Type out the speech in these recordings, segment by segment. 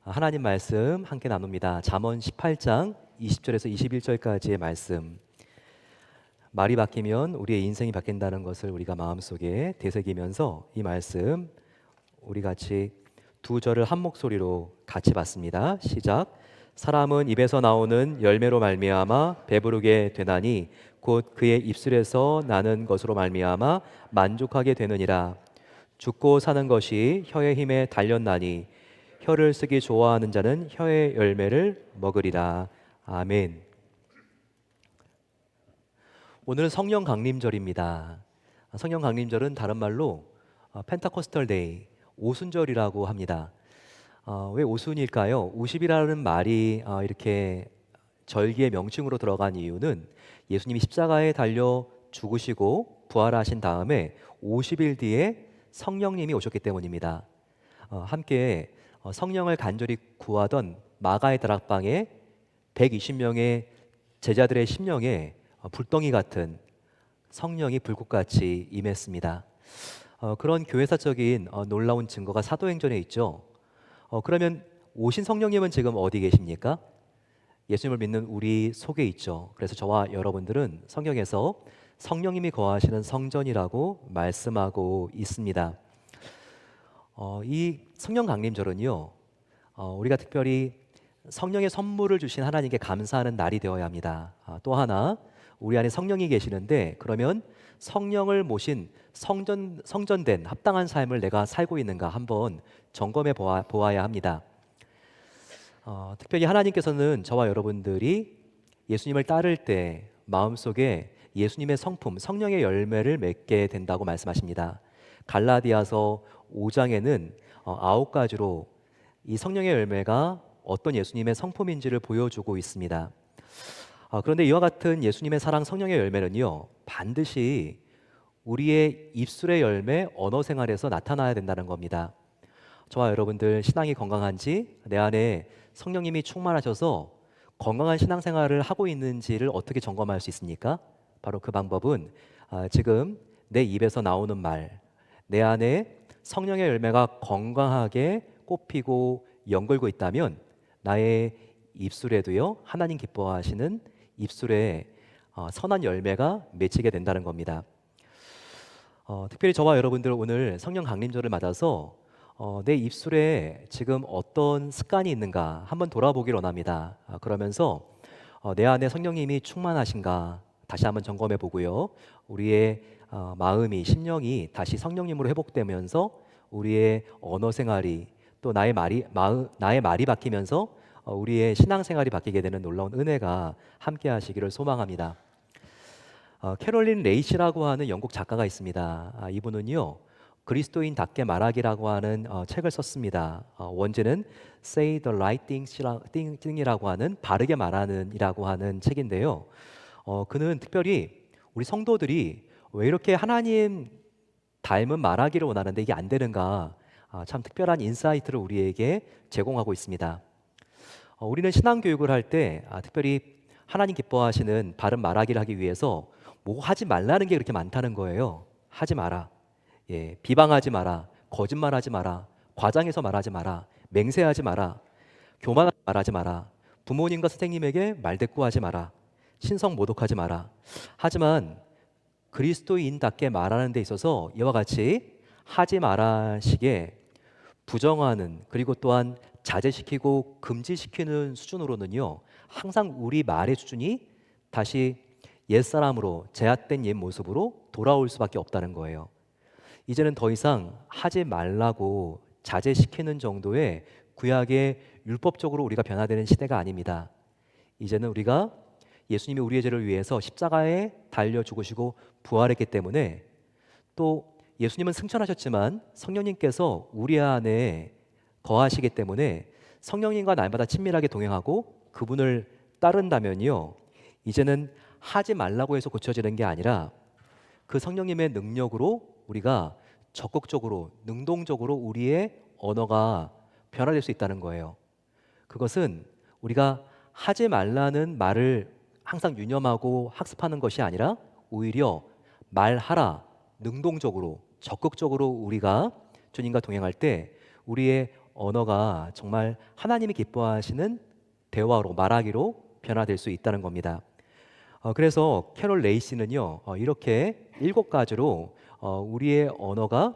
하나님 말씀 함께 나눕니다. 잠언 18장 20절에서 21절까지의 말씀. 말이 바뀌면 우리의 인생이 바뀐다는 것을 우리가 마음속에 되새기면서 이 말씀 우리 같이 두 절을 한 목소리로 같이 받습니다. 시작. 사람은 입에서 나오는 열매로 말미암아 배부르게 되나니 곧 그의 입술에서 나는 것으로 말미암아 만족하게 되느니라. 죽고 사는 것이 혀의 힘에 달렸나니 혀를 쓰기 좋아하는 자는 혀의 열매를 먹으리라. 아멘. 오늘은 성령 강림절입니다. 성령 강림절은 다른 말로 펜타코스털 데이, 오순절이라고 합니다. 왜 오순일까요? 오십이라는 말이 이렇게 절기의 명칭으로 들어간 이유는 예수님이 십자가에 달려 죽으시고 부활하신 다음에 50일 뒤에 성령님이 오셨기 때문입니다. 함께 성령을 간절히 구하던 마가의 다락방에 120명의 제자들의 심령에 불덩이 같은 성령이 불꽃같이 임했습니다. 그런 교회사적인 놀라운 증거가 사도행전에 있죠. 그러면 오신 성령님은 지금 어디 계십니까? 예수님을 믿는 우리 속에 있죠. 그래서 저와 여러분들은 성경에서 성령님이 거하시는 성전이라고 말씀하고 있습니다. 이 성령 강림절은요, 우리가 특별히 성령의 선물을 주신 하나님께 감사하는 날이 되어야 합니다. 또 하나, 우리 안에 성령이 계시는데 그러면 성령을 모신 성전된 합당한 삶을 내가 살고 있는가 한번 점검해 보아야 합니다. 특별히 하나님께서는 저와 여러분들이 예수님을 따를 때 마음속에 예수님의 성품, 성령의 열매를 맺게 된다고 말씀하십니다. 갈라디아서 5장에는 9가지로 이 성령의 열매가 어떤 예수님의 성품인지를 보여주고 있습니다. 그런데 이와 같은 예수님의 사랑 성령의 열매는요, 반드시 우리의 입술의 열매, 언어 생활에서 나타나야 된다는 겁니다. 저와 여러분들 신앙이 건강한지, 내 안에 성령님이 충만하셔서 건강한 신앙생활을 하고 있는지를 어떻게 점검할 수 있습니까? 바로 그 방법은 지금 내 입에서 나오는 말, 내 안에 성령의 열매가 건강하게 꽃피고 연글고 있다면 나의 입술에도요, 하나님 기뻐하시는 입술에 선한 열매가 맺히게 된다는 겁니다. 특별히 저와 여러분들 오늘 성령 강림절을 맞아서 내 입술에 지금 어떤 습관이 있는가 한번 돌아보길 원합니다. 그러면서 내 안에 성령님이 충만하신가 다시 한번 점검해 보고요. 우리의 마음이, 심령이 다시 성령님으로 회복되면서 우리의 언어 생활이 또 나의 말이 바뀌면서 우리의 신앙생활이 바뀌게 되는 놀라운 은혜가 함께 하시기를 소망합니다. 캐롤린 레이시라고 하는 영국 작가가 있습니다. 이분은요, 그리스도인답게 말하기라고 하는 책을 썼습니다. 원제는 Say the Right Thing이라고 하는 바르게 말하는이라고 하는 책인데요. 그는 특별히 우리 성도들이 왜 이렇게 하나님 닮은 말하기를 원하는데 이게 안 되는가, 참 특별한 인사이트를 우리에게 제공하고 있습니다. 우리는 신앙 교육을 할 때 특별히 하나님 기뻐하시는 바른 말하기를 하기 위해서 뭐 하지 말라는 게 그렇게 많다는 거예요. 하지 마라. 예, 비방하지 마라. 거짓말하지 마라. 과장해서 말하지 마라. 맹세하지 마라. 교만하게 말하지 마라. 부모님과 선생님에게 말대꾸하지 마라. 신성 모독하지 마라. 하지만 그리스도인답게 말하는 데 있어서 이와 같이 하지 마라식의 부정하는, 그리고 또한 자제시키고 금지시키는 수준으로는요, 항상 우리 말의 수준이 다시 옛사람으로, 제앗된 옛 모습으로 돌아올 수밖에 없다는 거예요. 이제는 더 이상 하지 말라고 자제시키는 정도의 구약의 율법적으로 우리가 변화되는 시대가 아닙니다. 이제는 우리가 예수님이 우리의 죄를 위해서 십자가에 달려 죽으시고 부활했기 때문에, 또 예수님은 승천하셨지만 성령님께서 우리 안에 거하시기 때문에 성령님과 날마다 친밀하게 동행하고 그분을 따른다면요, 이제는 하지 말라고 해서 고쳐지는 게 아니라 그 성령님의 능력으로 우리가 적극적으로, 능동적으로 우리의 언어가 변화될 수 있다는 거예요. 그것은 우리가 하지 말라는 말을 항상 유념하고 학습하는 것이 아니라 오히려 말하라, 능동적으로, 적극적으로 우리가 주님과 동행할 때 우리의 언어가 정말 하나님이 기뻐하시는 대화로 말하기로 변화될 수 있다는 겁니다. 그래서 캐롤 레이시는요, 이렇게 7가지로 우리의 언어가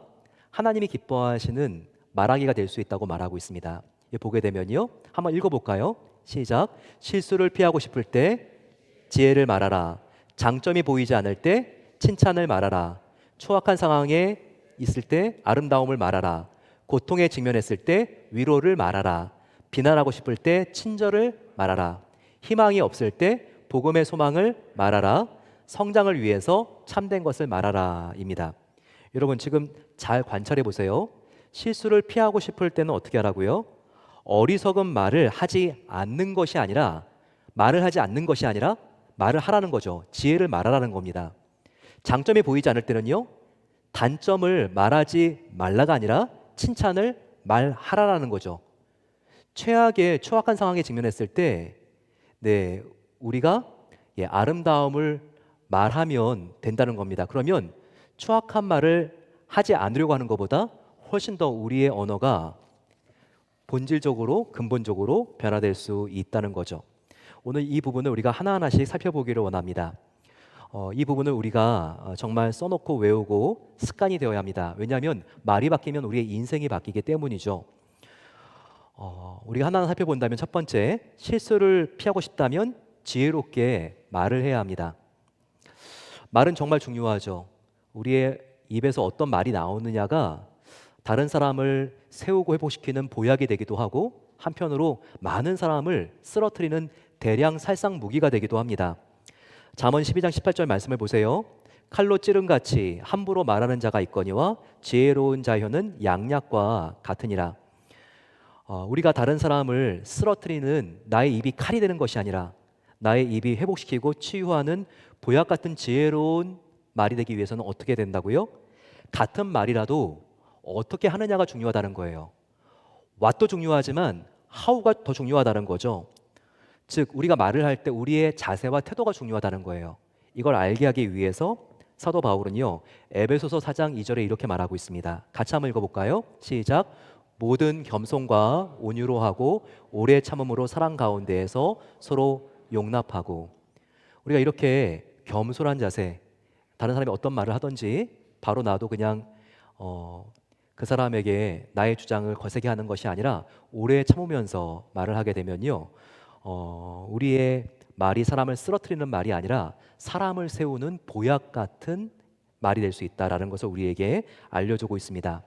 하나님이 기뻐하시는 말하기가 될 수 있다고 말하고 있습니다. 보게 되면요, 한번 읽어볼까요? 시작. 실수를 피하고 싶을 때 지혜를 말하라. 장점이 보이지 않을 때 칭찬을 말하라. 초악한 상황에 있을 때 아름다움을 말하라. 고통에 직면했을 때 위로를 말하라. 비난하고 싶을 때 친절을 말하라. 희망이 없을 때 복음의 소망을 말하라. 성장을 위해서 참된 것을 말하라입니다. 여러분 지금 잘 관찰해 보세요. 실수를 피하고 싶을 때는 어떻게 하라고요? 어리석은 말을 하지 않는 것이 아니라 말을 하지 않는 것이 아니라 말을 하라는 거죠. 지혜를 말하라는 겁니다. 장점이 보이지 않을 때는요, 단점을 말하지 말라가 아니라 칭찬을 말하라라는 거죠. 최악의 초악한 상황에 직면했을 때, 우리가 아름다움을 말하면 된다는 겁니다. 그러면 초악한 말을 하지 않으려고 하는 것보다 훨씬 더 우리의 언어가 본질적으로 근본적으로 변화될 수 있다는 거죠. 오늘 이 부분을 우리가 하나하나씩 살펴보기를 원합니다. 이 부분을 우리가 정말 써놓고 외우고 습관이 되어야 합니다. 왜냐하면 말이 바뀌면 우리의 인생이 바뀌기 때문이죠. 우리가 하나하나 살펴본다면 첫 번째, 실수를 피하고 싶다면 지혜롭게 말을 해야 합니다. 말은 정말 중요하죠. 우리의 입에서 어떤 말이 나오느냐가 다른 사람을 세우고 회복시키는 보약이 되기도 하고, 한편으로 많은 사람을 쓰러뜨리는 대량 살상 무기가 되기도 합니다. 잠언 12장 18절 말씀을 보세요. 칼로 찌른같이 함부로 말하는 자가 있거니와 지혜로운 자의 혀는 양약과 같으니라. 우리가 다른 사람을 쓰러뜨리는 나의 입이 칼이 되는 것이 아니라 나의 입이 회복시키고 치유하는 보약 같은 지혜로운 말이 되기 위해서는 어떻게 된다고요? 같은 말이라도 어떻게 하느냐가 중요하다는 거예요. what도 중요하지만 how가 더 중요하다는 거죠. 즉 우리가 말을 할 때 우리의 자세와 태도가 중요하다는 거예요. 이걸 알게 하기 위해서 사도 바울은요, 에베소서 4장 2절에 이렇게 말하고 있습니다. 같이 한번 읽어볼까요? 시작. 모든 겸손과 온유로 하고 오래 참음으로 사랑 가운데에서 서로 용납하고. 우리가 이렇게 겸손한 자세, 다른 사람이 어떤 말을 하든지 바로 나도 그냥 그 사람에게 나의 주장을 거세게 하는 것이 아니라 오래 참으면서 말을 하게 되면요, 우리의 말이 사람을 쓰러뜨리는 말이 아니라 사람을 세우는 보약 같은 말이 될 수 있다라는 것을 우리에게 알려주고 있습니다.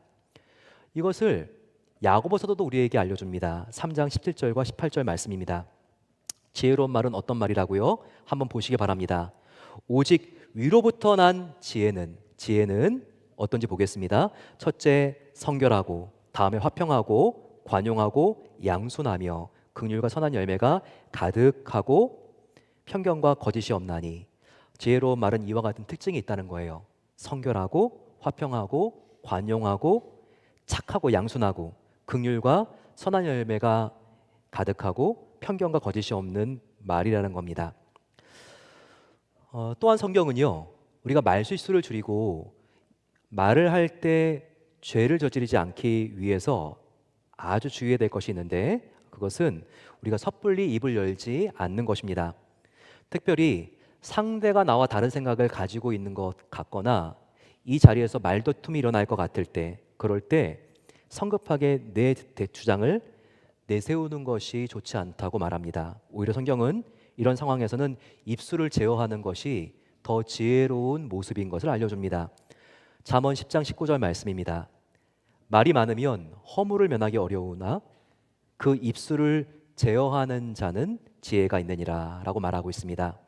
이것을 야고보서도 우리에게 알려줍니다. 3장 17절과 18절 말씀입니다. 지혜로운 말은 어떤 말이라고요? 한번 보시기 바랍니다. 오직 위로부터 난 지혜는 어떤지 보겠습니다. 첫째, 성결하고, 다음에 화평하고, 관용하고, 양순하며 긍휼과 선한 열매가 가득하고 편견과 거짓이 없나니. 지혜로운 말은 이와 같은 특징이 있다는 거예요. 성결하고, 화평하고, 관용하고, 착하고, 양순하고, 긍휼과 선한 열매가 가득하고 편견과 거짓이 없는 말이라는 겁니다. 또한 성경은요, 우리가 말실수를 줄이고 말을 할 때 죄를 저지르지 않기 위해서 아주 주의해야 될 것이 있는데, 그것은 우리가 섣불리 입을 열지 않는 것입니다. 특별히 상대가 나와 다른 생각을 가지고 있는 것 같거나 이 자리에서 말다툼이 일어날 것 같을 때, 그럴 때 성급하게 내 주장을 내세우는 것이 좋지 않다고 말합니다. 오히려 성경은 이런 상황에서는 입술을 제어하는 것이 더 지혜로운 모습인 것을 알려줍니다. 잠언 10장 19절 말씀입니다. 말이 많으면 허물을 면하기 어려우나 그 입술을 제어하는 자는 지혜가 있느니라 라고 말하고 있습니다.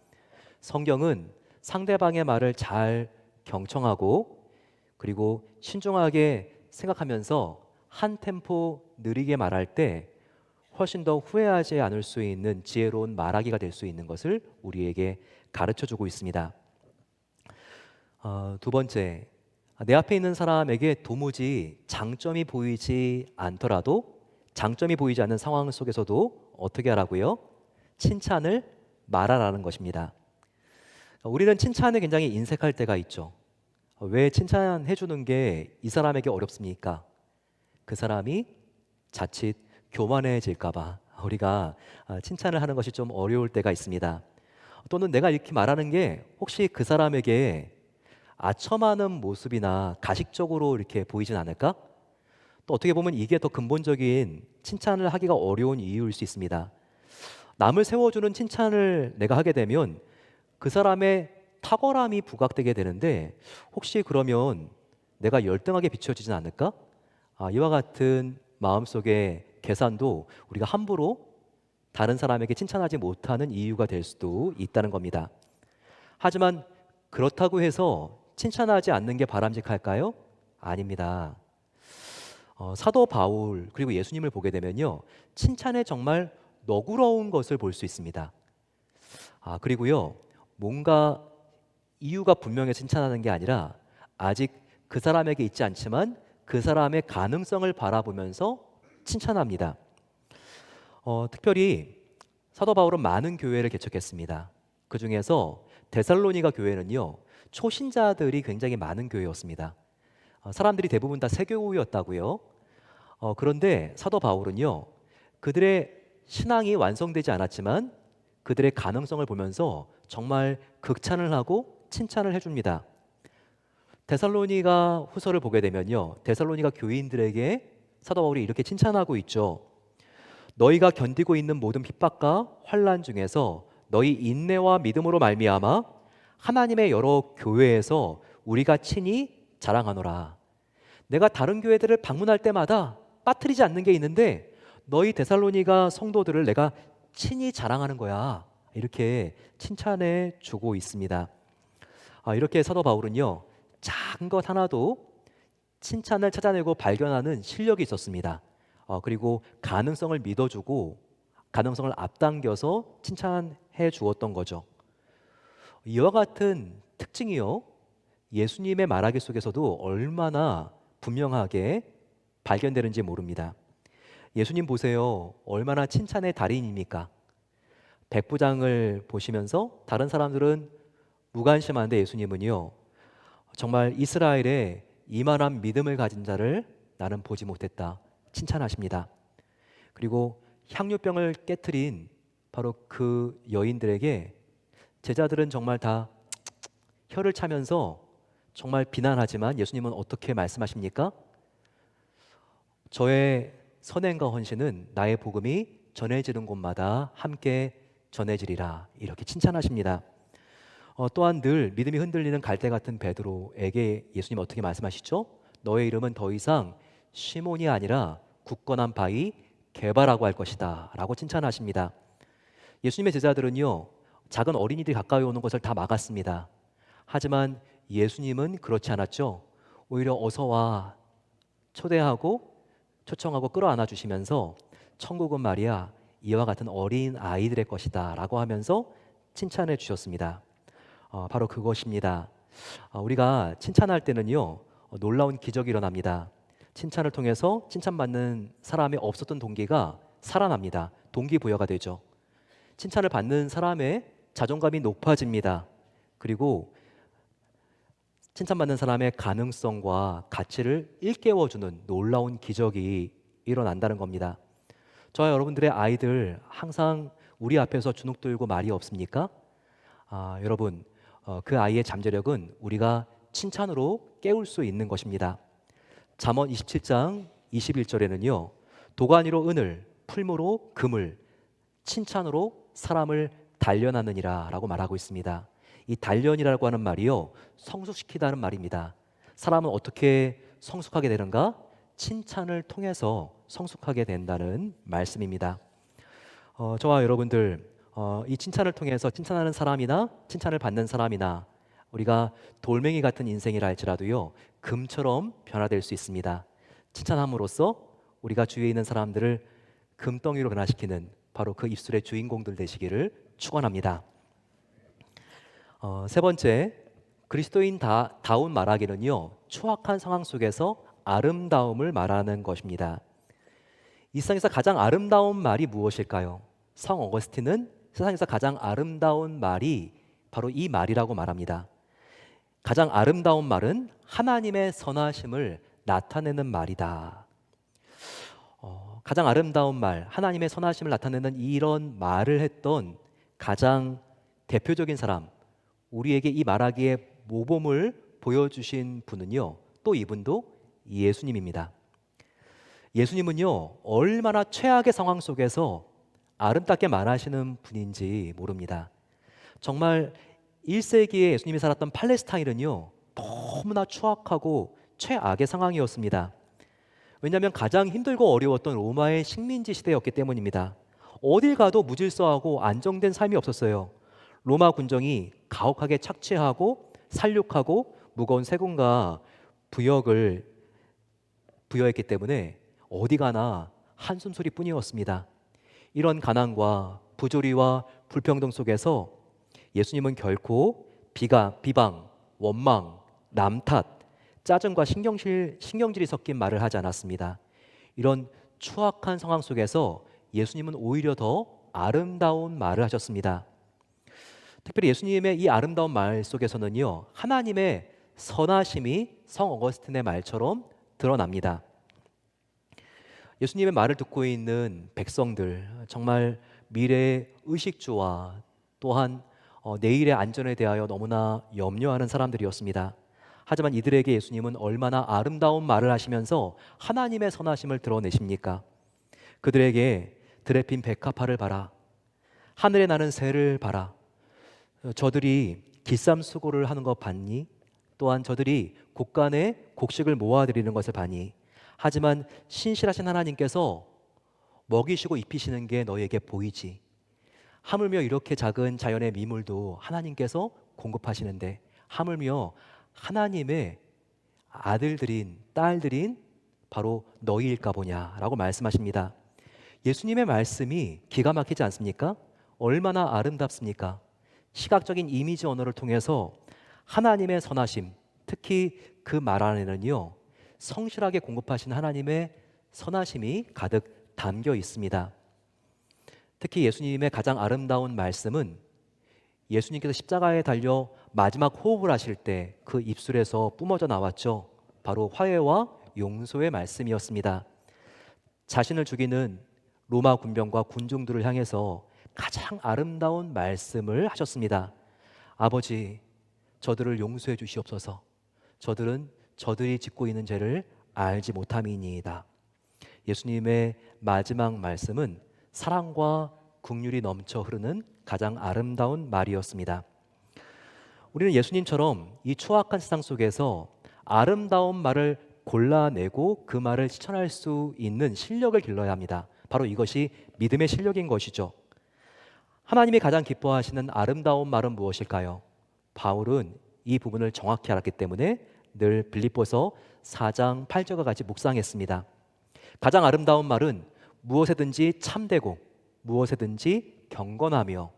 성경은 상대방의 말을 잘 경청하고 그리고 신중하게 생각하면서 한 템포 느리게 말할 때 훨씬 더 후회하지 않을 수 있는 지혜로운 말하기가 될 수 있는 것을 우리에게 가르쳐주고 있습니다. 두 번째, 내 앞에 있는 사람에게 도무지 장점이 보이지 않더라도, 장점이 보이지 않는 상황 속에서도 어떻게 하라고요? 칭찬을 말하라는 것입니다. 우리는 칭찬을 굉장히 인색할 때가 있죠. 왜 칭찬해 주는 게 이 사람에게 어렵습니까? 그 사람이 자칫 교만해질까 봐 우리가 칭찬을 하는 것이 좀 어려울 때가 있습니다. 또는 내가 이렇게 말하는 게 혹시 그 사람에게 아첨하는 모습이나 가식적으로 이렇게 보이진 않을까? 또 어떻게 보면 이게 더 근본적인 칭찬을 하기가 어려운 이유일 수 있습니다. 남을 세워주는 칭찬을 내가 하게 되면 그 사람의 탁월함이 부각되게 되는데 혹시 그러면 내가 열등하게 비춰지진 않을까? 이와 같은 마음속의 계산도 우리가 함부로 다른 사람에게 칭찬하지 못하는 이유가 될 수도 있다는 겁니다. 하지만 그렇다고 해서 칭찬하지 않는 게 바람직할까요? 아닙니다. 사도 바울 그리고 예수님을 보게 되면요, 칭찬에 정말 너그러운 것을 볼 수 있습니다. 그리고요, 뭔가 이유가 분명해서 칭찬하는 게 아니라 아직 그 사람에게 있지 않지만 그 사람의 가능성을 바라보면서 칭찬합니다. 특별히 사도 바울은 많은 교회를 개척했습니다. 그 중에서 데살로니가 교회는요, 초신자들이 굉장히 많은 교회였습니다. 사람들이 대부분 다 세교우였다고요. 그런데 사도 바울은요, 그들의 신앙이 완성되지 않았지만 그들의 가능성을 보면서 정말 극찬을 하고 칭찬을 해줍니다. 데살로니가 후서를 보게 되면요, 데살로니가 교인들에게 사도 바울이 이렇게 칭찬하고 있죠. 너희가 견디고 있는 모든 핍박과 환난 중에서 너희 인내와 믿음으로 말미암아 하나님의 여러 교회에서 우리가 친히 자랑하노라. 내가 다른 교회들을 방문할 때마다 빠뜨리지 않는 게 있는데 너희 데살로니가 성도들을 내가 친히 자랑하는 거야. 이렇게 칭찬해 주고 있습니다. 이렇게 사도 바울은요, 작은 것 하나도 칭찬을 찾아내고 발견하는 실력이 있었습니다. 그리고 가능성을 믿어주고 가능성을 앞당겨서 칭찬해 주었던 거죠. 이와 같은 특징이요, 예수님의 말하기 속에서도 얼마나 분명하게 발견되는지 모릅니다. 예수님 보세요. 얼마나 칭찬의 달인입니까? 백부장을 보시면서 다른 사람들은 무관심한데 예수님은요, 정말 이스라엘에 이만한 믿음을 가진 자를 나는 보지 못했다 칭찬하십니다. 그리고 향유병을 깨트린 바로 그 여인들에게 제자들은 정말 다 혀를 차면서 정말 비난하지만 예수님은 어떻게 말씀하십니까? 저의 선행과 헌신은 나의 복음이 전해지는 곳마다 함께 전해지리라, 이렇게 칭찬하십니다. 또한 늘 믿음이 흔들리는 갈대 같은 베드로에게 예수님 어떻게 말씀하시죠? 너의 이름은 더 이상 시몬이 아니라 굳건한 바위 게바라고 할 것이다 라고 칭찬하십니다. 예수님의 제자들은요, 작은 어린이들이 가까이 오는 것을 다 막았습니다. 하지만 예수님은 그렇지 않았죠. 오히려 어서 와 초대하고 초청하고 끌어안아 주시면서 천국은 말이야 이와 같은 어린 아이들의 것이다 라고 하면서 칭찬해 주셨습니다. 바로 그것입니다. 우리가 칭찬할 때는요, 놀라운 기적이 일어납니다. 칭찬을 통해서 칭찬받는 사람의 없었던 동기가 살아납니다. 동기부여가 되죠. 칭찬을 받는 사람의 자존감이 높아집니다. 그리고 칭찬받는 사람의 가능성과 가치를 일깨워주는 놀라운 기적이 일어난다는 겁니다. 저와 여러분들의 아이들 항상 우리 앞에서 주눅 들고 말이 없습니까? 여러분, 그 아이의 잠재력은 우리가 칭찬으로 깨울 수 있는 것입니다. 잠언 27장 21절에는요, 도가니로 은을, 풀무로 금을, 칭찬으로 사람을 단련하느니라 라고 말하고 있습니다. 이 단련이라고 하는 말이요, 성숙시키다는 말입니다. 사람은 어떻게 성숙하게 되는가? 칭찬을 통해서 성숙하게 된다는 말씀입니다. 저와 여러분들, 이 칭찬을 통해서 칭찬하는 사람이나 칭찬을 받는 사람이나 우리가 돌멩이 같은 인생이라 할지라도요, 금처럼 변화될 수 있습니다. 칭찬함으로써 우리가 주위에 있는 사람들을 금덩이로 변화시키는 바로 그 입술의 주인공들 되시기를 축원합니다. 세 번째, 다운 말하기는요, 추악한 상황 속에서 아름다움을 말하는 것입니다. 이 세상에서 가장 아름다운 말이 무엇일까요? 성 어거스틴은 세상에서 가장 아름다운 말이 바로 이 말이라고 말합니다. 가장 아름다운 말은 하나님의 선하심을 나타내는 말이다. 가장 아름다운 말, 하나님의 선하심을 나타내는 이런 말을 했던 가장 대표적인 사람, 우리에게 이 말하기에 모범을 보여주신 분은요, 또 이분도 예수님입니다. 예수님은요, 얼마나 최악의 상황 속에서 아름답게 말하시는 분인지 모릅니다. 정말 1세기에 예수님이 살았던 팔레스타인은요, 너무나 추악하고 최악의 상황이었습니다. 왜냐하면 가장 힘들고 어려웠던 로마의 식민지 시대였기 때문입니다. 어딜 가도 무질서하고 안정된 삶이 없었어요. 로마 군정이 가혹하게 착취하고 살육하고 무거운 세금과 부역을 부여했기 때문에 어디 가나 한숨 소리뿐이었습니다. 이런 가난과 부조리와 불평등 속에서 예수님은 결코 비방, 원망, 남 탓, 짜증과 신경질이 섞인 말을 하지 않았습니다. 이런 추악한 상황 속에서 예수님은 오히려 더 아름다운 말을 하셨습니다. 특별히 예수님의 이 아름다운 말 속에서는요, 하나님의 선하심이 성 어거스틴의 말처럼 드러납니다. 예수님의 말을 듣고 있는 백성들, 정말 미래의 의식주와 또한 내일의 안전에 대하여 너무나 염려하는 사람들이었습니다. 하지만 이들에게 예수님은 얼마나 아름다운 말을 하시면서 하나님의 선하심을 드러내십니까? 그들에게 들에 핀 백합화를 봐라, 하늘에 나는 새를 봐라, 저들이 길쌈수고를 하는 것 봤니? 또한 저들이 곡간에 곡식을 모아드리는 것을 봤니? 하지만 신실하신 하나님께서 먹이시고 입히시는 게 너에게 보이지. 하물며 이렇게 작은 자연의 미물도 하나님께서 공급하시는데, 하물며 하나님의 아들들인 딸들인 바로 너희일까 보냐라고 말씀하십니다. 예수님의 말씀이 기가 막히지 않습니까? 얼마나 아름답습니까? 시각적인 이미지 언어를 통해서 하나님의 선하심, 특히 그 말 안에는요, 성실하게 공급하신 하나님의 선하심이 가득 담겨 있습니다. 특히 예수님의 가장 아름다운 말씀은 예수님께서 십자가에 달려 마지막 호흡을 하실 때 그 입술에서 뿜어져 나왔죠. 바로 화해와 용서의 말씀이었습니다. 자신을 죽이는 로마 군병과 군중들을 향해서 가장 아름다운 말씀을 하셨습니다. 아버지, 저들을 용서해 주시옵소서. 저들은 저들이 짓고 있는 죄를 알지 못함이니이다. 예수님의 마지막 말씀은 사랑과 긍휼이 넘쳐 흐르는 가장 아름다운 말이었습니다. 우리는 예수님처럼 이 추악한 세상 속에서 아름다운 말을 골라내고 그 말을 실천할 수 있는 실력을 길러야 합니다. 바로 이것이 믿음의 실력인 것이죠. 하나님이 가장 기뻐하시는 아름다운 말은 무엇일까요? 바울은 이 부분을 정확히 알았기 때문에 늘 빌립보서 4장 8절과 같이 묵상했습니다. 가장 아름다운 말은 무엇에든지 참되고 무엇에든지 경건하며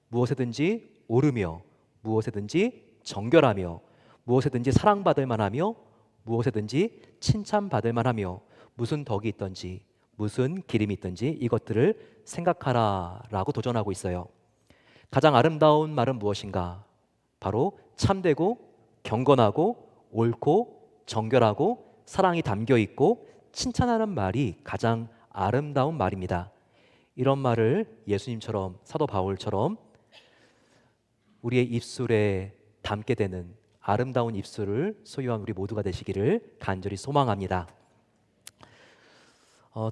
무엇에든지 옳으며 무엇에든지 정결하며 무엇에든지 사랑받을 만하며 무엇에든지 칭찬받을 만하며 무슨 덕이 있든지 무슨 기림이 있든지 이것들을 생각하라 라고 도전하고 있어요. 가장 아름다운 말은 무엇인가? 바로 참되고 경건하고 옳고 정결하고 사랑이 담겨 있고 칭찬하는 말이 가장 아름다운 말입니다. 이런 말을 예수님처럼, 사도 바울처럼 우리의 입술에 담게 되는 아름다운 입술을 소유한 우리 모두가 되시기를 간절히 소망합니다.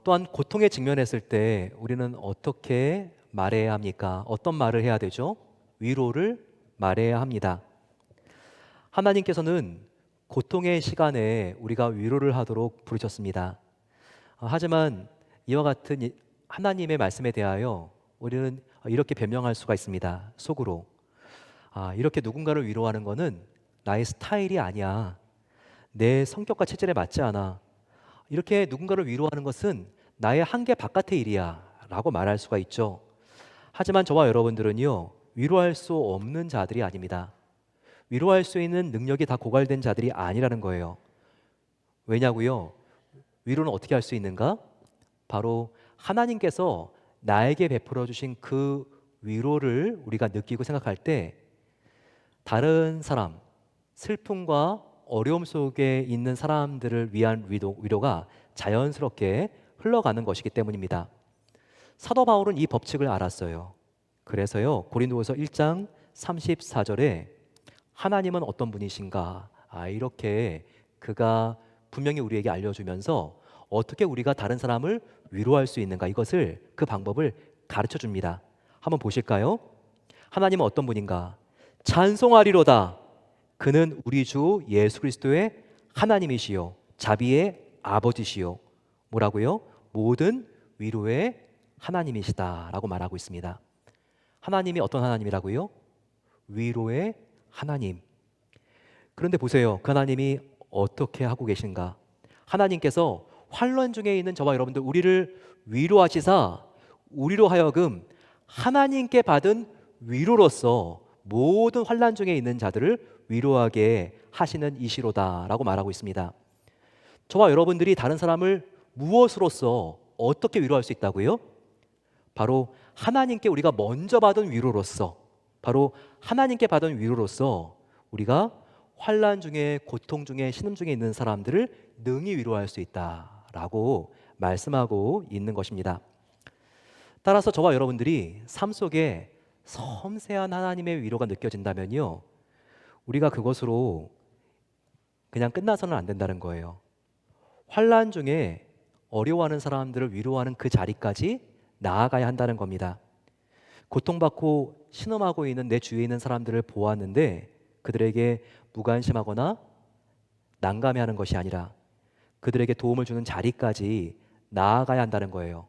또한 고통에 직면했을 때 우리는 어떻게 말해야 합니까? 어떤 말을 해야 되죠? 위로를 말해야 합니다. 하나님께서는 고통의 시간에 우리가 위로를 하도록 부르셨습니다. 하지만 이와 같은 하나님의 말씀에 대하여 우리는 이렇게 변명할 수가 있습니다. 속으로 이렇게 누군가를 위로하는 것은 나의 스타일이 아니야. 내 성격과 체질에 맞지 않아. 이렇게 누군가를 위로하는 것은 나의 한계 바깥의 일이야 라고 말할 수가 있죠. 하지만 저와 여러분들은요, 위로할 수 없는 자들이 아닙니다. 위로할 수 있는 능력이 다 고갈된 자들이 아니라는 거예요. 왜냐고요? 위로는 어떻게 할 수 있는가? 바로 하나님께서 나에게 베풀어 주신 그 위로를 우리가 느끼고 생각할 때 다른 사람, 슬픔과 어려움 속에 있는 사람들을 위한 위로가 자연스럽게 흘러가는 것이기 때문입니다. 사도 바울은 이 법칙을 알았어요. 그래서요, 고린도후서 1장 34절에 하나님은 어떤 분이신가? 이렇게 그가 분명히 우리에게 알려주면서 어떻게 우리가 다른 사람을 위로할 수 있는가, 이것을, 그 방법을 가르쳐 줍니다. 한번 보실까요? 하나님은 어떤 분인가? 찬송하리로다. 그는 우리 주 예수 그리스도의 하나님이시요 자비의 아버지시요. 뭐라고요? 모든 위로의 하나님이시다라고 말하고 있습니다. 하나님이 어떤 하나님이라고요? 위로의 하나님. 그런데 보세요. 그 하나님이 어떻게 하고 계신가? 하나님께서 환난 중에 있는 저와 여러분들, 우리를 위로하시사 우리로 하여금 하나님께 받은 위로로서 모든 환난 중에 있는 자들을 위로하게 하시는 이시로다라고 말하고 있습니다. 저와 여러분들이 다른 사람을 무엇으로써 어떻게 위로할 수 있다고요? 바로 하나님께 우리가 먼저 받은 위로로서, 바로 하나님께 받은 위로로서 우리가 환난 중에, 고통 중에, 신음 중에 있는 사람들을 능히 위로할 수 있다라고 말씀하고 있는 것입니다. 따라서 저와 여러분들이 삶 속에 섬세한 하나님의 위로가 느껴진다면요, 우리가 그것으로 그냥 끝나서는 안 된다는 거예요. 환난 중에 어려워하는 사람들을 위로하는 그 자리까지 나아가야 한다는 겁니다. 고통받고 신음하고 있는 내 주위에 있는 사람들을 보았는데 그들에게 무관심하거나 난감해하는 것이 아니라 그들에게 도움을 주는 자리까지 나아가야 한다는 거예요.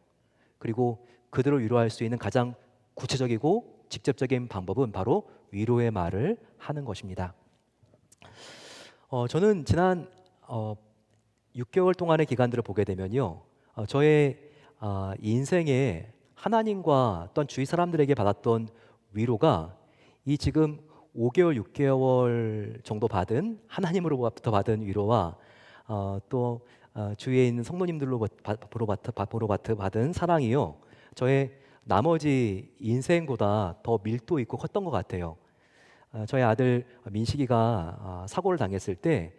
그리고 그들을 위로할 수 있는 가장 구체적이고 직접적인 방법은 바로 위로의 말을 하는 것입니다. 저는 지난 6개월 동안의 기간들을 보게 되면요, 저의 인생에 하나님과 또한 주위 사람들에게 받았던 위로가 이 지금 5개월, 6개월 정도 받은 하나님으로부터 받은 위로와 또 주위에 있는 성도님들로부터 받은 사랑이요, 저의 나머지 인생보다 더 밀도 있고 컸던 것 같아요. 저희 아들 민식이가 사고를 당했을 때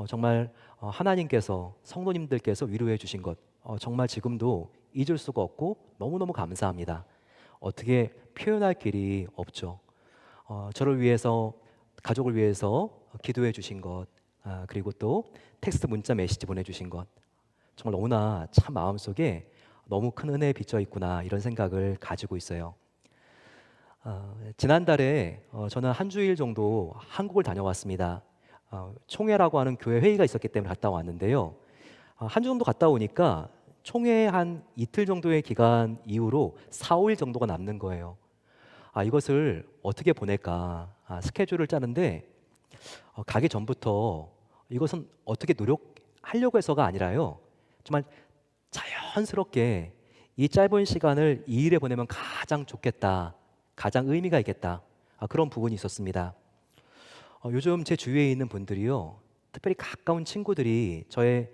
정말 하나님께서, 성도님들께서 위로해 주신 것, 정말 지금도 잊을 수가 없고 너무너무 감사합니다. 어떻게 표현할 길이 없죠. 저를 위해서, 가족을 위해서 기도해 주신 것, 그리고 또 텍스트 문자 메시지 보내주신 것, 정말 너무나 참 마음속에 너무 큰 은혜에 비쳐 있구나, 이런 생각을 가지고 있어요. 지난달에 저는 한 주일 정도 한국을 다녀왔습니다. 총회라고 하는 교회 회의가 있었기 때문에 갔다 왔는데요, 한 주 정도 갔다 오니까 총회 한 이틀 정도의 기간 이후로 4, 5일 정도가 남는 거예요. 이것을 어떻게 보낼까, 스케줄을 짜는데 가기 전부터 이것은 어떻게 노력하려고 해서가 아니라요, 정말 자연스럽게 이 짧은 시간을 이 일에 보내면 가장 좋겠다, 가장 의미가 있겠다, 그런 부분이 있었습니다. 요즘 제 주위에 있는 분들이요, 특별히 가까운 친구들이, 저의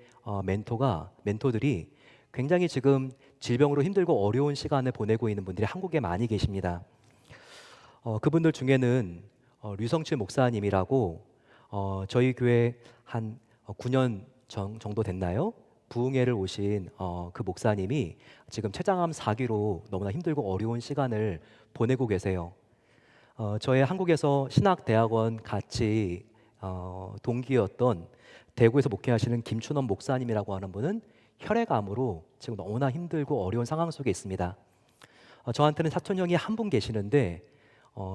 멘토들이 굉장히 지금 질병으로 힘들고 어려운 시간을 보내고 있는 분들이 한국에 많이 계십니다. 그분들 중에는 류성칠 목사님이라고 저희 교회 한 9년 정도 됐나요? 부흥회를 오신 그 목사님이 지금 췌장암 4기로 너무나 힘들고 어려운 시간을 보내고 계세요. 저의 한국에서 신학대학원 같이 동기였던 대구에서 목회하시는 김춘원 목사님이라고 하는 분은 혈액암으로 지금 너무나 힘들고 어려운 상황 속에 있습니다. 저한테는 사촌 형이 한 분 계시는데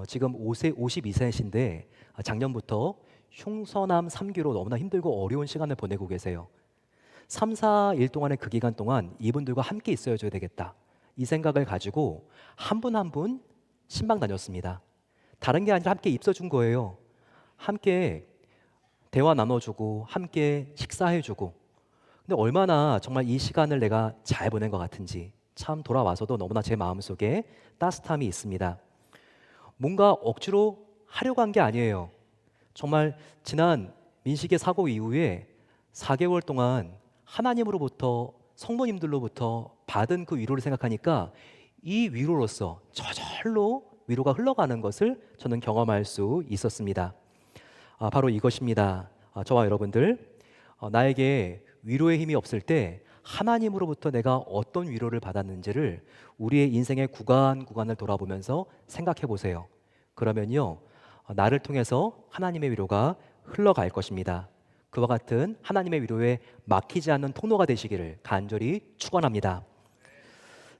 지금 52세신데 작년부터 흉선암 3기로 너무나 힘들고 어려운 시간을 보내고 계세요. 3, 4일 동안의 그 기간 동안 이분들과 함께 있어줘야 되겠다, 이 생각을 가지고 한 분 한 분 신방 다녔습니다. 다른 게 아니라 함께 입서준 거예요. 함께 대화 나눠주고 함께 식사해주고. 근데 얼마나 정말 이 시간을 내가 잘 보낸 것 같은지, 참 돌아와서도 너무나 제 마음속에 따뜻함이 있습니다. 뭔가 억지로 하려고 한 게 아니에요. 정말 지난 민식의 사고 이후에 4개월 동안 하나님으로부터, 성도님들로부터 받은 그 위로를 생각하니까 이 위로로서 저절로 위로가 흘러가는 것을 저는 경험할 수 있었습니다. 바로 이것입니다. 저와 여러분들, 나에게 위로의 힘이 없을 때 하나님으로부터 내가 어떤 위로를 받았는지를 우리의 인생의 구간을 돌아보면서 생각해 보세요. 그러면요, 나를 통해서 하나님의 위로가 흘러갈 것입니다. 그와 같은 하나님의 위로에 막히지 않는 통로가 되시기를 간절히 축원합니다.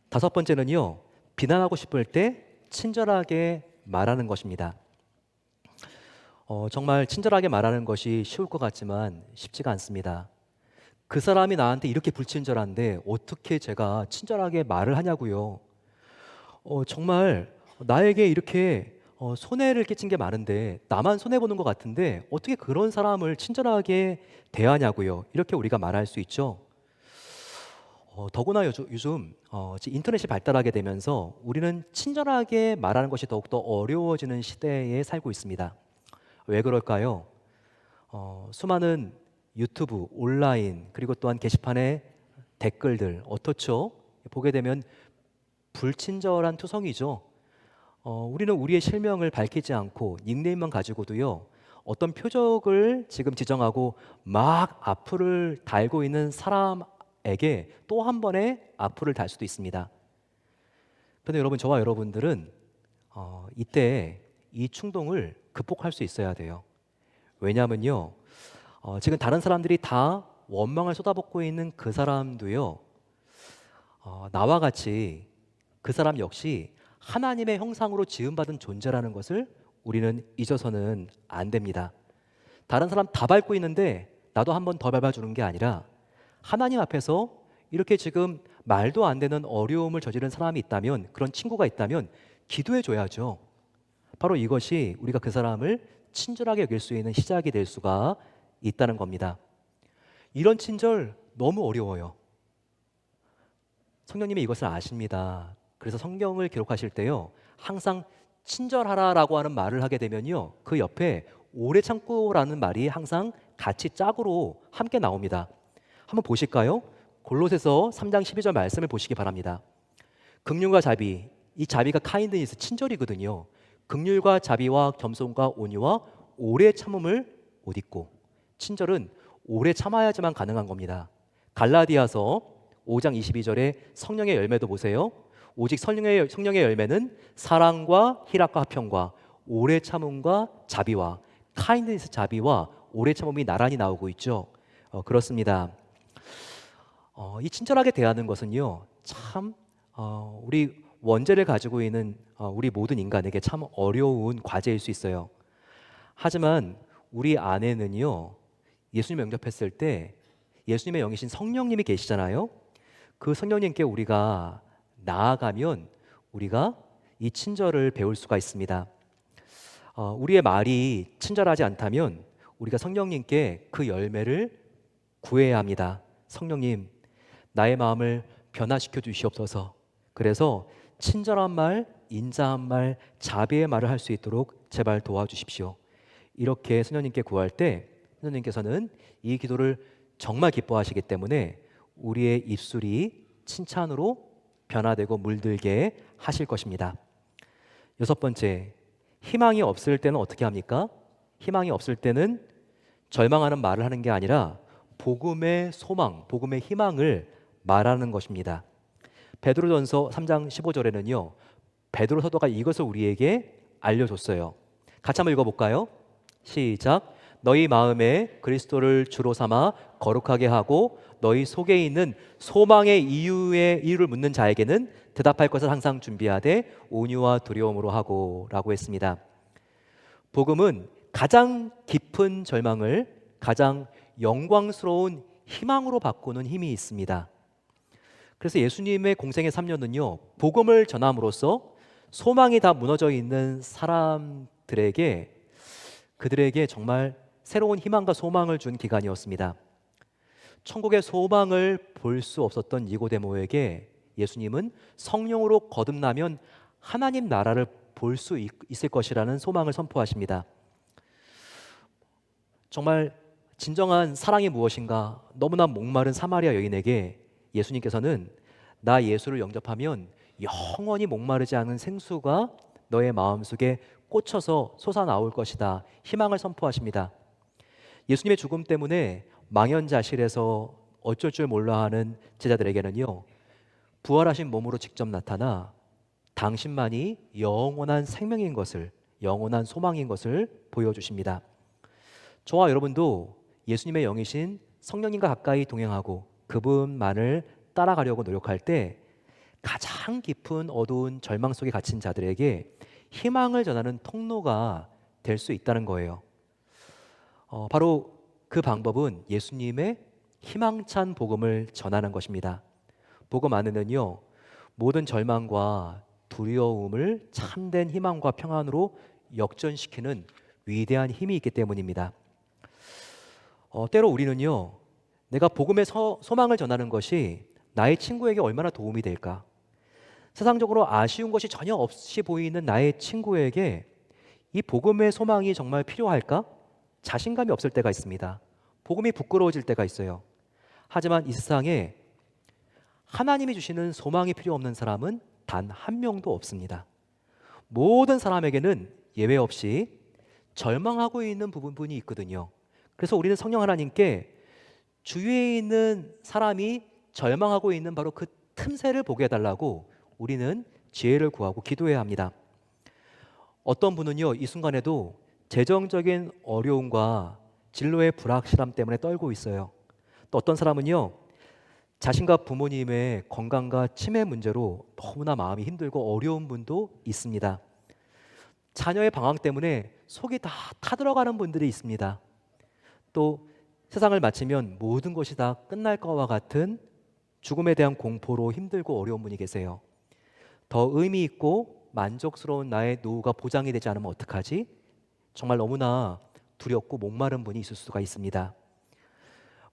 다섯 번째는요, 비난하고 싶을 때 친절하게 말하는 것입니다. 정말 친절하게 말하는 것이 쉬울 것 같지만 쉽지가 않습니다. 그 사람이 나한테 이렇게 불친절한데 어떻게 제가 친절하게 말을 하냐고요. 정말 나에게 이렇게 손해를 끼친 게 많은데 나만 손해보는 것 같은데 어떻게 그런 사람을 친절하게 대하냐고요. 이렇게 우리가 말할 수 있죠. 더구나 요즘 인터넷이 발달하게 되면서 우리는 친절하게 말하는 것이 더욱더 어려워지는 시대에 살고 있습니다. 왜 그럴까요? 수많은 유튜브, 온라인, 그리고 또한 게시판의 댓글들 어떻죠? 보게 되면 불친절한 투성이죠. 우리는 우리의 실명을 밝히지 않고 닉네임만 가지고도요, 어떤 표적을 지금 지정하고 막 악플을 달고 있는 사람에게 또 한 번의 악플을 달 수도 있습니다. 그런데 여러분, 저와 여러분들은 이때 이 충동을 극복할 수 있어야 돼요. 왜냐하면요, 지금 다른 사람들이 다 원망을 쏟아붓고 있는 그 사람도요, 나와 같이 그 사람 역시 하나님의 형상으로 지음받은 존재라는 것을 우리는 잊어서는 안 됩니다. 다른 사람 다 밟고 있는데 나도 한 번 더 밟아주는 게 아니라 하나님 앞에서 이렇게 지금 말도 안 되는 어려움을 저지른 사람이 있다면, 그런 친구가 있다면 기도해 줘야죠. 바로 이것이 우리가 그 사람을 친절하게 여길 수 있는 시작이 될 수가 있다는 겁니다. 이런 친절 너무 어려워요. 성령님이 이것을 아십니다. 그래서 성경을 기록하실 때요, 항상 친절하라라고 하는 말을 하게 되면요, 그 옆에 오래 참고라는 말이 항상 같이 짝으로 함께 나옵니다. 한번 보실까요? 골로새서 3장 12절 말씀을 보시기 바랍니다. 긍휼과 자비, 이 자비가 카인드니스, 친절이거든요. 긍휼과 자비와 겸손과 온유와 오래 참음을 못 잊고, 친절은 오래 참아야지만 가능한 겁니다. 갈라디아서 5장 22절에 성령의 열매도 보세요. 오직 성령의 열매는 사랑과 희락과 화평과 오래 참음과 자비와, 카인드니스, 자비와 오래 참음이 나란히 나오고 있죠. 그렇습니다. 이 친절하게 대하는 것은요, 참 우리 원죄를 가지고 있는 우리 모든 인간에게 참 어려운 과제일 수 있어요. 하지만 우리 안에는요, 예수님 영접했을 때 예수님의 영이신 성령님이 계시잖아요. 그 성령님께 우리가 나아가면 우리가 이 친절을 배울 수가 있습니다. 우리의 말이 친절하지 않다면 우리가 성령님께 그 열매를 구해야 합니다. 성령님, 나의 마음을 변화시켜 주시옵소서. 그래서 친절한 말, 인자한 말, 자비의 말을 할 수 있도록 제발 도와주십시오. 이렇게 성령님께 구할 때 성령님께서는 이 기도를 정말 기뻐하시기 때문에 우리의 입술이 칭찬으로 변화되고 물들게 하실 것입니다. 여섯 번째, 희망이 없을 때는 어떻게 합니까? 희망이 없을 때는 절망하는 말을 하는 게 아니라 복음의 소망, 복음의 희망을 말하는 것입니다. 베드로전서 3장 15절에는요, 베드로 사도가 이것을 우리에게 알려줬어요. 같이 한번 읽어볼까요? 시작. 너희 마음에 그리스도를 주로 삼아 거룩하게 하고 너희 속에 있는 소망의 이유를 묻는 자에게는 대답할 것을 항상 준비하되 온유와 두려움으로 하고 라고 했습니다. 복음은 가장 깊은 절망을 가장 영광스러운 희망으로 바꾸는 힘이 있습니다. 그래서 예수님의 공생의 3년은요, 복음을 전함으로써 소망이 다 무너져 있는 사람들에게, 그들에게 정말 새로운 희망과 소망을 준 기간이었습니다. 천국의 소망을 볼 수 없었던 니고데모에게 예수님은 성령으로 거듭나면 하나님 나라를 볼 수 있을 것이라는 소망을 선포하십니다. 정말 진정한 사랑이 무엇인가 너무나 목마른 사마리아 여인에게 예수님께서는 나 예수를 영접하면 영원히 목마르지 않은 생수가 너의 마음속에 꽂혀서 솟아나올 것이다, 희망을 선포하십니다. 예수님의 죽음 때문에 망연자실에서 어쩔 줄 몰라 하는 제자들에게는요, 부활하신 몸으로 직접 나타나 당신만이 영원한 생명인 것을, 영원한 소망인 것을 보여주십니다. 저와 여러분도 예수님의 영이신 성령님과 가까이 동행하고 그분만을 따라가려고 노력할 때 가장 깊은 어두운 절망 속에 갇힌 자들에게 희망을 전하는 통로가 될 수 있다는 거예요. 바로 그 방법은 예수님의 희망찬 복음을 전하는 것입니다. 복음 안에는요, 모든 절망과 두려움을 참된 희망과 평안으로 역전시키는 위대한 힘이 있기 때문입니다. 때로 우리는요, 내가 복음의 소망을 전하는 것이 나의 친구에게 얼마나 도움이 될까? 세상적으로 아쉬운 것이 전혀 없이 보이는 나의 친구에게 이 복음의 소망이 정말 필요할까? 자신감이 없을 때가 있습니다. 복음이 부끄러워질 때가 있어요. 하지만 이 세상에 하나님이 주시는 소망이 필요 없는 사람은 단 한 명도 없습니다. 모든 사람에게는 예외 없이 절망하고 있는 부분이 있거든요. 그래서 우리는 성령 하나님께 주위에 있는 사람이 절망하고 있는 바로 그 틈새를 보게 해달라고 우리는 지혜를 구하고 기도해야 합니다. 어떤 분은요, 이 순간에도 재정적인 어려움과 진로의 불확실함 때문에 떨고 있어요. 또 어떤 사람은요, 자신과 부모님의 건강과 치매 문제로 너무나 마음이 힘들고 어려운 분도 있습니다. 자녀의 방황 때문에 속이 다 타들어가는 분들이 있습니다. 또 세상을 마치면 모든 것이 다 끝날 것과 같은 죽음에 대한 공포로 힘들고 어려운 분이 계세요. 더 의미 있고 만족스러운 나의 노후가 보장이 되지 않으면 어떡하지? 정말 너무나 두렵고 목마른 분이 있을 수가 있습니다.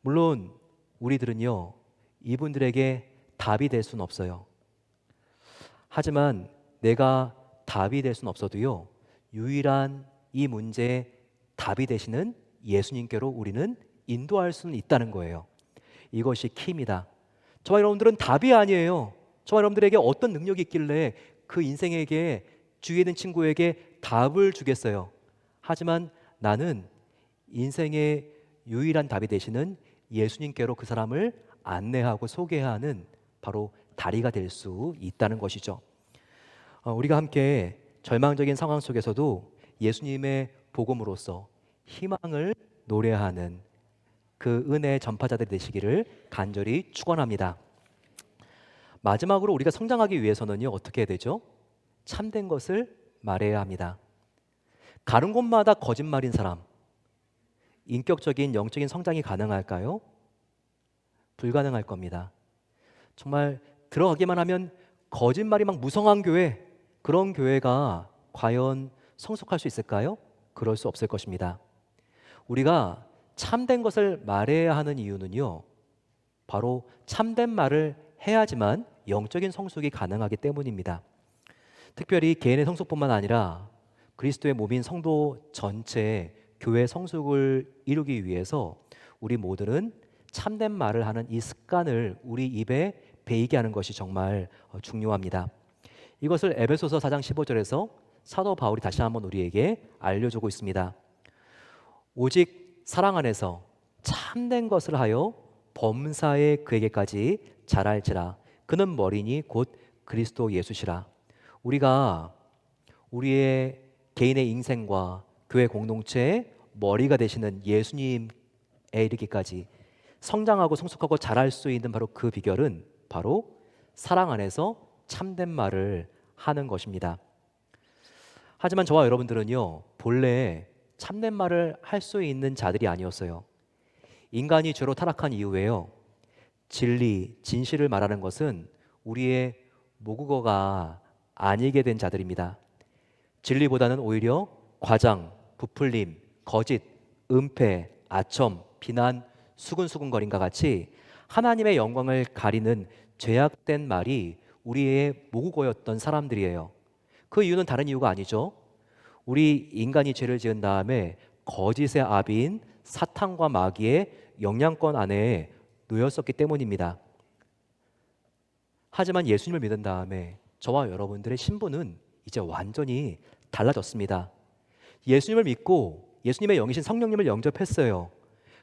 물론 우리들은요, 이분들에게 답이 될 수는 없어요. 하지만 내가 답이 될 수는 없어도요, 유일한 이 문제의 답이 되시는 예수님께로 우리는 인도할 수는 있다는 거예요. 이것이 키입니다. 저와 여러분들은 답이 아니에요. 저와 여러분들에게 어떤 능력이 있길래 그 인생에게 주위에 있는 친구에게 답을 주겠어요. 하지만 나는 인생의 유일한 답이 되시는 예수님께로 그 사람을 안내하고 소개하는 바로 다리가 될 수 있다는 것이죠. 우리가 함께 절망적인 상황 속에서도 예수님의 복음으로써 희망을 노래하는 그 은혜의 전파자들이 되시기를 간절히 축원합니다. 마지막으로 우리가 성장하기 위해서는요, 어떻게 해야 되죠? 참된 것을 말해야 합니다. 가는 곳마다 거짓말인 사람, 인격적인 영적인 성장이 가능할까요? 불가능할 겁니다. 정말 들어가기만 하면 거짓말이 막 무성한 교회, 그런 교회가 과연 성숙할 수 있을까요? 그럴 수 없을 것입니다. 우리가 참된 것을 말해야 하는 이유는요, 바로 참된 말을 해야지만 영적인 성숙이 가능하기 때문입니다. 특별히 개인의 성숙뿐만 아니라 그리스도의 몸인 성도 전체의 교회 성숙을 이루기 위해서 우리 모두는 참된 말을 하는 이 습관을 우리 입에 배이게 하는 것이 정말 중요합니다. 이것을 에베소서 4장 15절에서 사도 바울이 다시 한번 우리에게 알려주고 있습니다. 오직 사랑 안에서 참된 것을 하여 범사에 그에게까지 자랄지라. 그는 머리니 곧 그리스도 예수시라. 우리가 우리의 개인의 인생과 교회 공동체의 머리가 되시는 예수님에 이르기까지 성장하고 성숙하고 자랄 수 있는 바로 그 비결은 바로 사랑 안에서 참된 말을 하는 것입니다. 하지만 저와 여러분들은요, 본래 참된 말을 할 수 있는 자들이 아니었어요. 인간이 죄로 타락한 이후에요, 진리, 진실을 말하는 것은 우리의 모국어가 아니게 된 자들입니다. 진리보다는 오히려 과장, 부풀림, 거짓, 은폐, 아첨, 비난, 수근수근거림과 같이 하나님의 영광을 가리는 죄악된 말이 우리의 모국어였던 사람들이에요. 그 이유는 다른 이유가 아니죠. 우리 인간이 죄를 지은 다음에 거짓의 아비인 사탄과 마귀의 영향권 안에 놓였었기 때문입니다. 하지만 예수님을 믿은 다음에 저와 여러분들의 신분은 이제 완전히 달라졌습니다. 예수님을 믿고 예수님의 영이신 성령님을 영접했어요.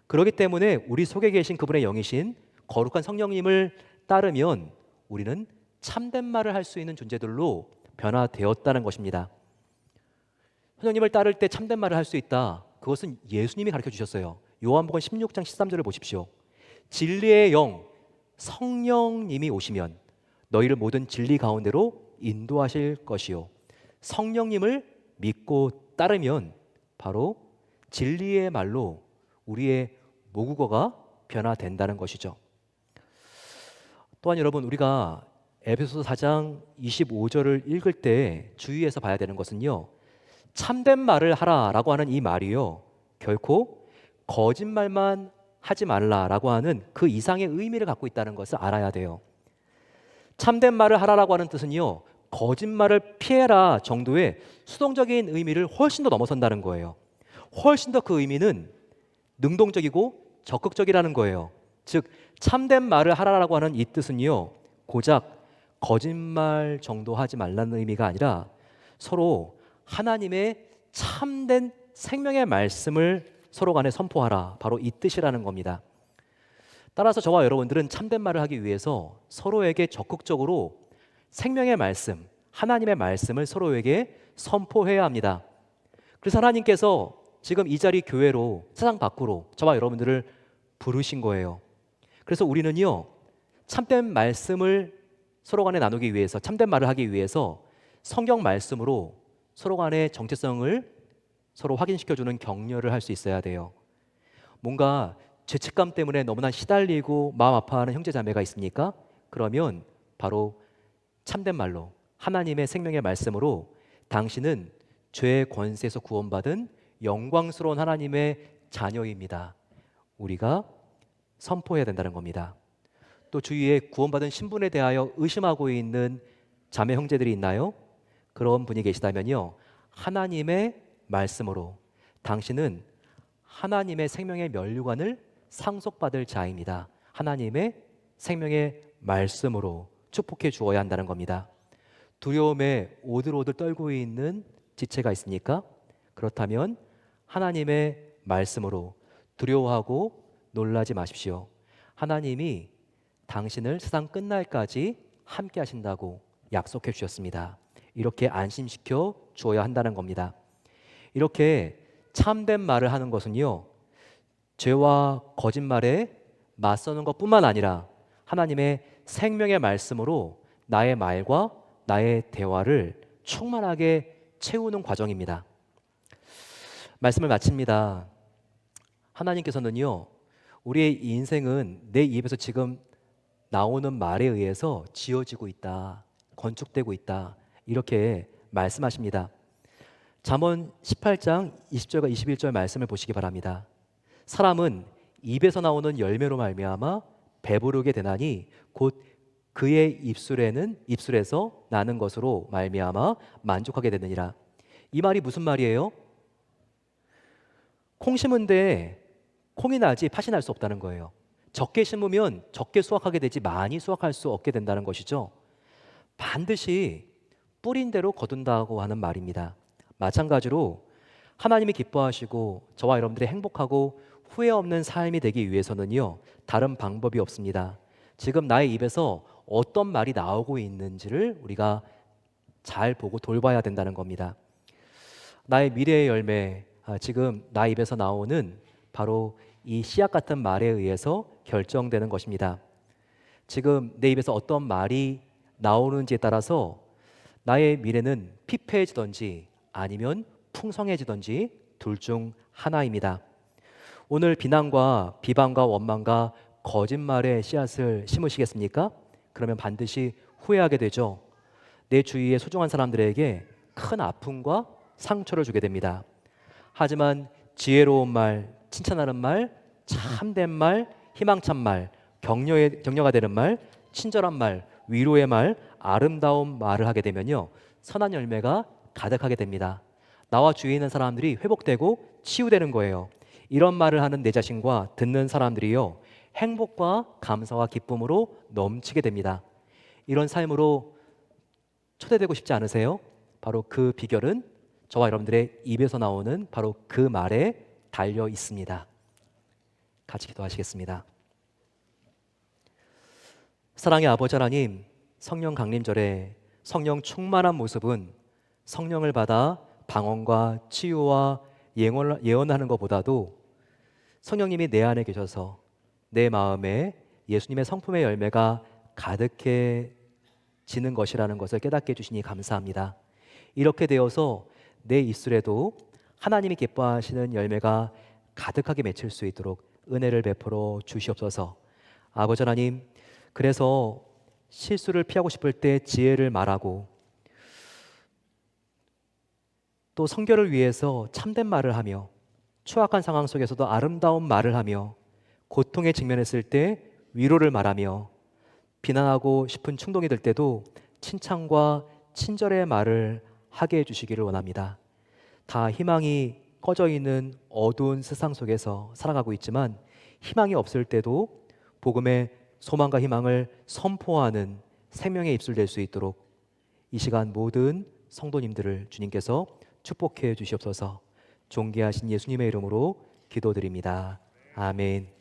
그렇기 때문에 우리 속에 계신 그분의 영이신 거룩한 성령님을 따르면 우리는 참된 말을 할 수 있는 존재들로 변화되었다는 것입니다. 성령님을 따를 때 참된 말을 할 수 있다. 그것은 예수님이 가르쳐 주셨어요. 요한복음 16장 13절을 보십시오. 진리의 영 성령님이 오시면 너희를 모든 진리 가운데로 인도하실 것이요. 성령님을 믿고 따르면 바로 진리의 말로 우리의 모국어가 변화된다는 것이죠. 또한 여러분, 우리가 에베소서 4장 25절을 읽을 때 주의해서 봐야 되는 것은요, 참된 말을 하라라고 하는 이 말이요, 결코 거짓말만 하지 말라라고 하는 그 이상의 의미를 갖고 있다는 것을 알아야 돼요. 참된 말을 하라라고 하는 뜻은요, 거짓말을 피해라 정도의 수동적인 의미를 훨씬 더 넘어선다는 거예요. 훨씬 더 그 의미는 능동적이고 적극적이라는 거예요. 즉 참된 말을 하라라고 하는 이 뜻은요, 고작 거짓말 정도 하지 말라는 의미가 아니라 서로 하나님의 참된 생명의 말씀을 서로 간에 선포하라, 바로 이 뜻이라는 겁니다. 따라서 저와 여러분들은 참된 말을 하기 위해서 서로에게 적극적으로 생명의 말씀, 하나님의 말씀을 서로에게 선포해야 합니다. 그래서 하나님께서 지금 이 자리 교회로, 세상 밖으로 저와 여러분들을 부르신 거예요. 그래서 우리는요, 참된 말씀을 서로 간에 나누기 위해서, 참된 말을 하기 위해서 성경 말씀으로 서로 간의 정체성을 서로 확인시켜주는 격려를 할 수 있어야 돼요. 뭔가 죄책감 때문에 너무나 시달리고 마음 아파하는 형제 자매가 있습니까? 그러면 바로 참된 말로 하나님의 생명의 말씀으로 당신은 죄의 권세에서 구원받은 영광스러운 하나님의 자녀입니다, 우리가 선포해야 된다는 겁니다. 또 주위에 구원받은 신분에 대하여 의심하고 있는 자매 형제들이 있나요? 그런 분이 계시다면요, 하나님의 말씀으로 당신은 하나님의 생명의 면류관을 상속받을 자입니다, 하나님의 생명의 말씀으로 축복해 주어야 한다는 겁니다. 두려움에 오들오들 떨고 있는 지체가 있습니까? 그렇다면 하나님의 말씀으로 두려워하고 놀라지 마십시오. 하나님이 당신을 세상 끝날까지 함께 하신다고 약속해 주셨습니다. 이렇게 안심시켜 주어야 한다는 겁니다. 이렇게 참된 말을 하는 것은요, 죄와 거짓말에 맞서는 것뿐만 아니라 하나님의 생명의 말씀으로 나의 말과 나의 대화를 충만하게 채우는 과정입니다. 말씀을 마칩니다. 하나님께서는요, 우리의 인생은 내 입에서 지금 나오는 말에 의해서 지어지고 있다, 건축되고 있다, 이렇게 말씀하십니다. 잠언 18장 20절과 21절 말씀을 보시기 바랍니다. 사람은 입에서 나오는 열매로 말미암아 배부르게 되나니 곧 그의 입술에서 나는 것으로 말미암아 만족하게 되느니라. 이 말이 무슨 말이에요? 콩 심은데 콩이 나지 팥이 날 수 없다는 거예요. 적게 심으면 적게 수확하게 되지 많이 수확할 수 없게 된다는 것이죠. 반드시 뿌린 대로 거둔다고 하는 말입니다. 마찬가지로 하나님이 기뻐하시고 저와 여러분들이 행복하고 후회 없는 삶이 되기 위해서는요, 다른 방법이 없습니다. 지금 나의 입에서 어떤 말이 나오고 있는지를 우리가 잘 보고 돌봐야 된다는 겁니다. 나의 미래의 열매, 지금 나의 입에서 나오는 바로 이 씨앗 같은 말에 의해서 결정되는 것입니다. 지금 내 입에서 어떤 말이 나오는지에 따라서 나의 미래는 피폐해지든지 아니면 풍성해지든지 둘 중 하나입니다. 오늘 비난과 비방과 원망과 거짓말의 씨앗을 심으시겠습니까? 그러면 반드시 후회하게 되죠. 내 주위의 소중한 사람들에게 큰 아픔과 상처를 주게 됩니다. 하지만 지혜로운 말, 칭찬하는 말, 참된 말, 희망찬 말, 격려가 되는 말, 친절한 말, 위로의 말, 아름다운 말을 하게 되면요, 선한 열매가 가득하게 됩니다. 나와 주위에 있는 사람들이 회복되고 치유되는 거예요. 이런 말을 하는 내 자신과 듣는 사람들이요, 행복과 감사와 기쁨으로 넘치게 됩니다. 이런 삶으로 초대되고 싶지 않으세요? 바로 그 비결은 저와 여러분들의 입에서 나오는 바로 그 말에 달려 있습니다. 같이 기도하시겠습니다. 사랑의 아버지 하나님, 성령 강림절에 성령 충만한 모습은 성령을 받아 방언과 치유와 예언하는 것보다도 성령님이 내 안에 계셔서 내 마음에 예수님의 성품의 열매가 가득해지는 것이라는 것을 깨닫게 해주시니 감사합니다. 이렇게 되어서 내 입술에도 하나님이 기뻐하시는 열매가 가득하게 맺힐 수 있도록 은혜를 베풀어 주시옵소서. 아버지 하나님, 그래서 실수를 피하고 싶을 때 지혜를 말하고 또 성결을 위해서 참된 말을 하며 추악한 상황 속에서도 아름다운 말을 하며 고통에 직면했을 때 위로를 말하며 비난하고 싶은 충동이 들 때도 칭찬과 친절의 말을 하게 해주시기를 원합니다. 다 희망이 꺼져 있는 어두운 세상 속에서 살아가고 있지만 희망이 없을 때도 복음의 소망과 희망을 선포하는 생명의 입술 될 수 있도록 이 시간 모든 성도님들을 주님께서 축복해 주시옵소서. 존귀하신 예수님의 이름으로 기도드립니다. 아멘.